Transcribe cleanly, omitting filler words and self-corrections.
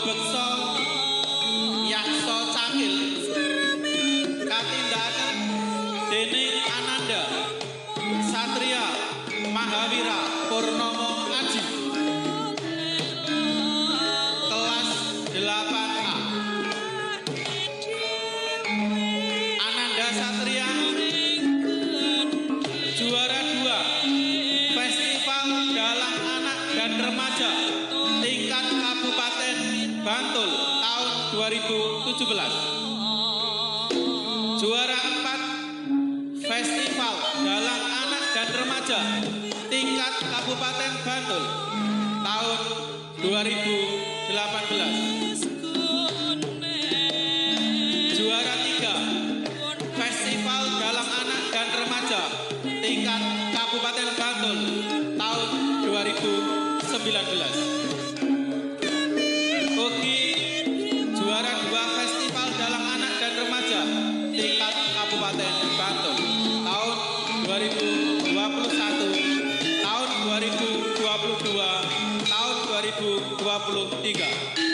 beksa yaksa cakil katindakaken dening Ananda Satria Mahawira Purnomo Aji kelas 8A. Ananda Satria juara 2 Festival Dalang Anak dan Remaja tingkat Kabupaten Bantul tahun 2017. Juara 4 Festival Dalang Anak dan Remaja tingkat Kabupaten Bantul tahun 2018. Juara 3 Festival Dalang Anak dan Remaja tingkat Kabupaten Bantul tahun 2019. Ugi juara 2 Festival Dalang Anak dan Remaja tingkat Kabupaten Bantul tahun 2021, tahun 2022, tahun 2023.